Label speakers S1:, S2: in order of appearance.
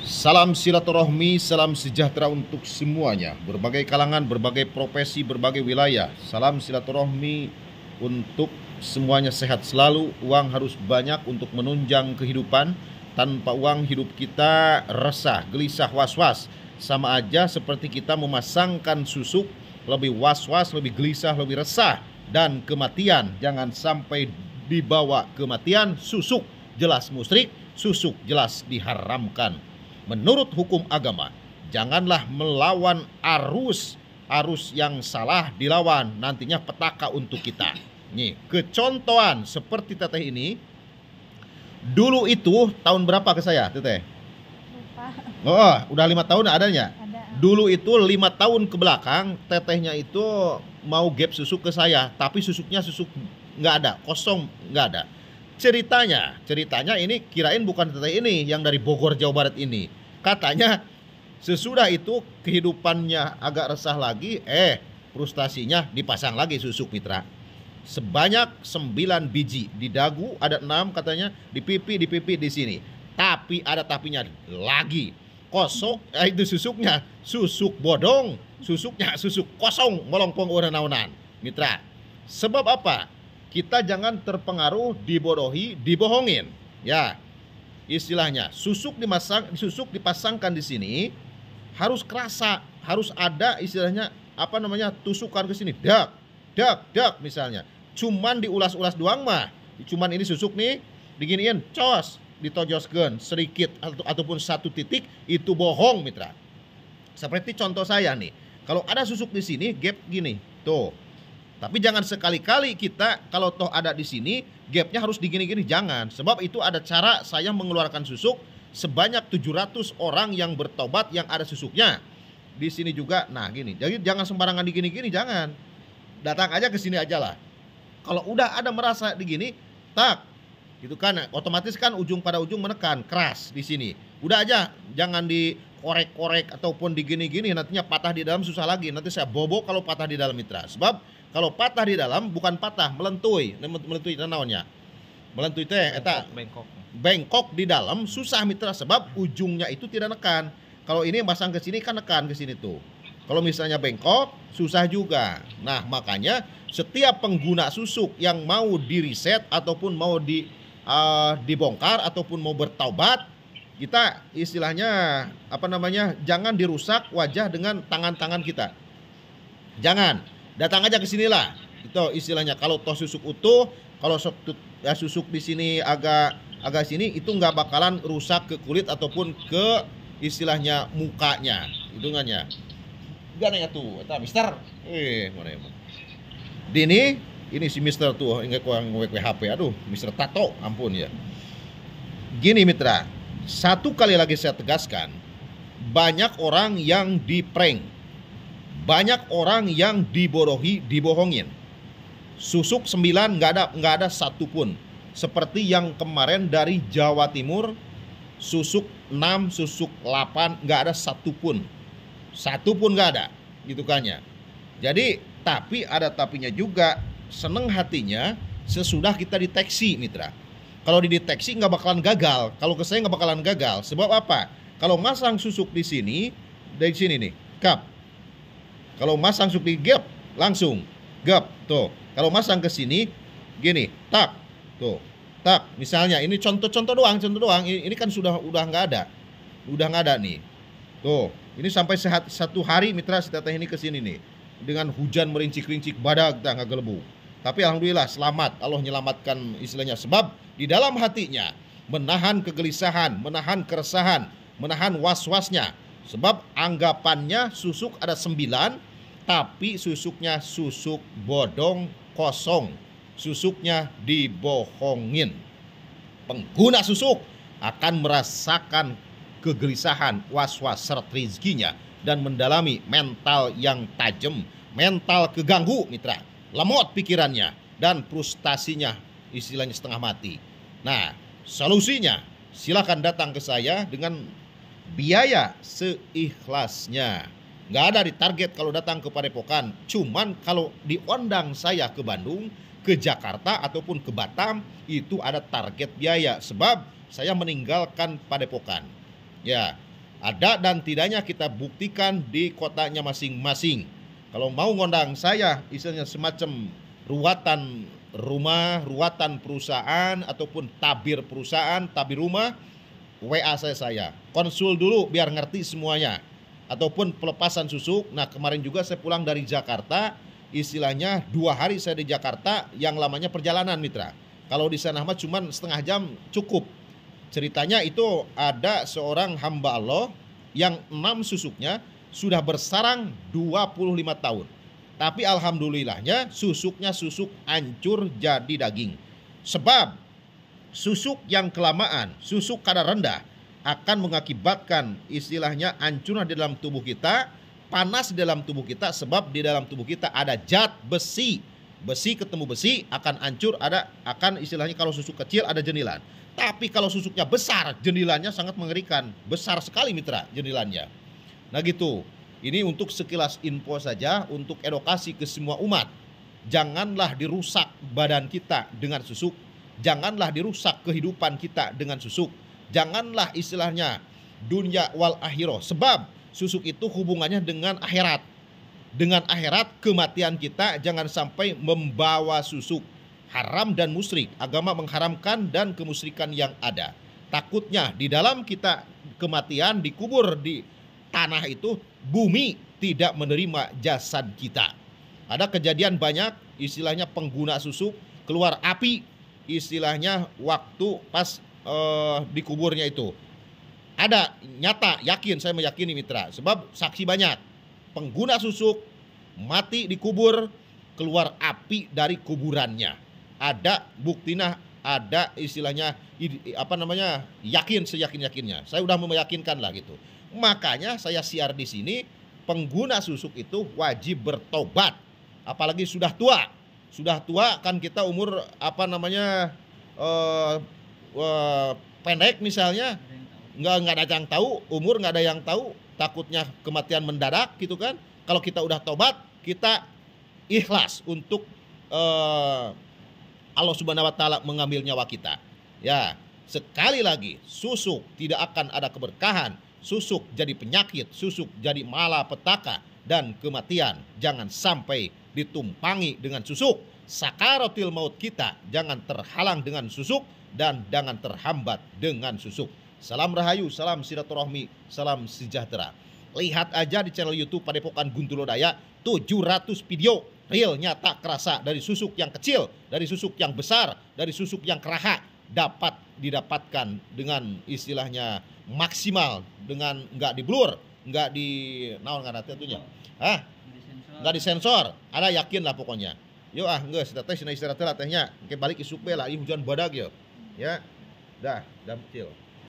S1: Salam silaturahmi, salam sejahtera untuk semuanya. Berbagai kalangan, berbagai profesi, berbagai wilayah. Salam silaturahmi untuk semuanya sehat selalu. Uang harus banyak untuk menunjang kehidupan. Tanpa uang hidup kita resah, gelisah, was-was. Sama aja seperti kita memasangkan susuk, lebih was-was, lebih gelisah, lebih resah. Dan kematian, jangan sampai dibawa kematian. Susuk jelas musyrik, susuk jelas diharamkan. Menurut hukum agama, janganlah melawan arus yang salah dilawan, nantinya petaka untuk kita. Nih, kecontohan seperti teteh ini. Dulu itu tahun berapa ke saya, teteh?
S2: Lupa.
S1: Oh, udah 5 tahun adanya.
S2: Ada.
S1: Dulu itu 5 tahun ke belakang, tetehnya itu mau gap susuk ke saya, tapi susuknya susuk nggak ada, kosong nggak ada. Ceritanya ini kirain bukan teteh ini yang dari Bogor Jawa Barat ini. Katanya sesudah itu kehidupannya agak resah lagi, frustasinya dipasang lagi susuk mitra. Sebanyak 9 biji, di dagu ada 6 katanya, di pipi di sini. Tapi ada tapinya lagi. Kosong, itu susuknya, susuk bodong, susuknya susuk kosong, melongpong uran-uran mitra. Sebab apa? Kita jangan terpengaruh, dibodohi, dibohongin. Ya, istilahnya susuk dipasangkan di sini harus kerasa, harus ada istilahnya tusukan ke sini, dak misalnya. Cuman diulas-ulas doang mah. Cuman ini susuk nih, diginiin, cos, ditojoskeun sedikit ataupun 1 titik, itu bohong mitra. Seperti contoh saya nih, kalau ada susuk di sini, gap gini, tuh. Tapi jangan sekali-kali kita kalau toh ada di sini gapnya harus digini-gini, jangan. Sebab itu ada cara saya mengeluarkan susuk sebanyak 700 orang yang bertobat yang ada susuknya. Di sini juga, nah gini. Jadi jangan sembarangan digini-gini, jangan. Datang aja ke sini aja lah. Kalau udah ada merasa digini, tak, gitu kan, otomatis kan ujung pada ujung menekan keras di sini. Udah aja, jangan dikorek-korek ataupun digini-gini, nantinya patah di dalam susah lagi. Nanti saya bobo kalau patah di dalam mitra. Sebab kalau patah di dalam bukan patah, melentui naonnya. Melentui teh eta bengkok di dalam susah mitra, sebab ujungnya itu tidak nekan. Kalau ini pasang ke sini kan nekan ke sini tuh. Kalau misalnya bengkok susah juga. Nah, makanya setiap pengguna susuk yang mau di-reset ataupun mau dibongkar ataupun mau bertaubat, kita istilahnya jangan dirusak wajah dengan tangan-tangan kita. Jangan. Datang aja ke sinilah. Itu istilahnya, kalau toh susuk utuh, kalau susuk di sini agak sini, itu nggak bakalan rusak ke kulit ataupun ke istilahnya mukanya, hitungannya. Gak nanya tuh, eta Mister. Mana emang. Dini, ini si Mister tuh, ingat kurang HP, aduh, Mister Tato, ampun ya. Gini mitra, satu kali lagi saya tegaskan, banyak orang yang di-prank. Banyak orang yang dibodohi, dibohongin. Susuk 9 nggak ada satupun. Seperti yang kemarin dari Jawa Timur, susuk 6, susuk 8 nggak ada satupun. Satupun nggak ada, gitu kan ya. Jadi tapi ada tapinya juga, seneng hatinya sesudah kita deteksi mitra. Kalau dideteksi nggak bakalan gagal. Kalau ke saya nggak bakalan gagal. Sebab apa? Kalau masang susuk di sini, dari sini nih, kap. Kalau masang susuk di gap, langsung gap, tuh. Kalau masang ke sini, gini, tak, tuh, tak. Misalnya ini contoh doang. Ini kan udah nggak ada nih, tuh. Ini sampai 1 hari mitra si teteh ini ke sini nih, dengan hujan merincik-rincik, badag nggak gelebu. Tapi alhamdulillah selamat, Allah menyelamatkan istilahnya. Sebab di dalam hatinya menahan kegelisahan, menahan keresahan, menahan was-wasnya. Sebab anggapannya susuk ada 9, tapi susuknya susuk bodong, kosong. Susuknya dibohongin. Pengguna susuk akan merasakan kegelisahan, was-was, seret rezekinya, dan mendalami mental yang tajam, mental keganggu mitra. Lemot pikirannya dan frustasinya istilahnya setengah mati. Nah, solusinya silakan datang ke saya dengan biaya seikhlasnya. Nggak ada ditarget kalau datang ke Padepokan. Cuman kalau diundang saya ke Bandung, ke Jakarta ataupun ke Batam, itu ada target biaya. Sebab saya meninggalkan Padepokan. Ya, Ada dan tidaknya kita buktikan di kotanya masing-masing. Kalau mau ngondang saya, istilahnya semacam ruatan rumah, ruatan perusahaan, ataupun tabir perusahaan, tabir rumah, WA saya. Konsul dulu biar ngerti semuanya. Ataupun pelepasan susuk. Nah, kemarin juga saya pulang dari Jakarta, istilahnya 2 hari saya di Jakarta, yang lamanya perjalanan mitra. Kalau di sana mah cuman setengah jam cukup. Ceritanya itu ada seorang hamba Allah yang 6 susuknya sudah bersarang 25 tahun. Tapi alhamdulillahnya susuknya susuk hancur jadi daging. Sebab susuk yang kelamaan, susuk kadar rendah akan mengakibatkan istilahnya hancurnya di dalam tubuh kita, panas di dalam tubuh kita, sebab di dalam tubuh kita ada zat besi. Besi ketemu besi akan hancur, akan istilahnya kalau susuk kecil ada jenilan. Tapi kalau susuknya besar, jenilannya sangat mengerikan. Besar sekali mitra jenilannya. Nah gitu. Ini untuk sekilas info saja, untuk edukasi ke semua umat. Janganlah dirusak badan kita dengan susuk. Janganlah dirusak kehidupan kita dengan susuk. Janganlah istilahnya dunia wal akhirah. Sebab susuk itu hubungannya dengan akhirat. Dengan akhirat kematian kita jangan sampai membawa susuk. Haram dan musyrik, agama mengharamkan dan kemusyrikan yang ada. Takutnya di dalam kita kematian dikubur di tanah itu, bumi tidak menerima jasad kita. Ada kejadian banyak, istilahnya pengguna susuk keluar api, istilahnya waktu pas dikuburnya itu. Ada nyata, yakin, saya meyakini mitra, sebab saksi banyak. Pengguna susuk mati dikubur, keluar api dari kuburannya. Ada buktinya, ada istilahnya yakin seyakin-yakinnya. Saya udah meyakinkan lah gitu. Makanya saya siar di sini, pengguna susuk itu wajib bertobat. Apalagi sudah tua. Sudah tua kan kita umur pendek misalnya, nggak ada yang tahu, umur nggak ada yang tahu, takutnya kematian mendadak gitu kan. Kalau kita udah tobat, kita ikhlas untuk Allah Subhanahu wa taala mengambil nyawa kita. Ya, sekali lagi, susuk tidak akan ada keberkahan, susuk jadi penyakit, susuk jadi malapetaka dan kematian. Jangan sampai ditumpangi dengan susuk. Sakaratil maut kita jangan terhalang dengan susuk dan jangan terhambat dengan susuk. Salam rahayu, salam silaturahmi, salam sejahtera. Lihat aja di channel YouTube Padepokan Guntur Lodaya, 700 video real nyata kerasa, dari susuk yang kecil, dari susuk yang besar, dari susuk yang keraha, dapat didapatkan dengan istilahnya maksimal, dengan nggak diblur, nggak di nggak disensor, ada yakin lah pokoknya. Yo nggak teteh sina istirahat lah tehnya, ke balik isuk lah, hujan badag yo. Ya, dah kecil.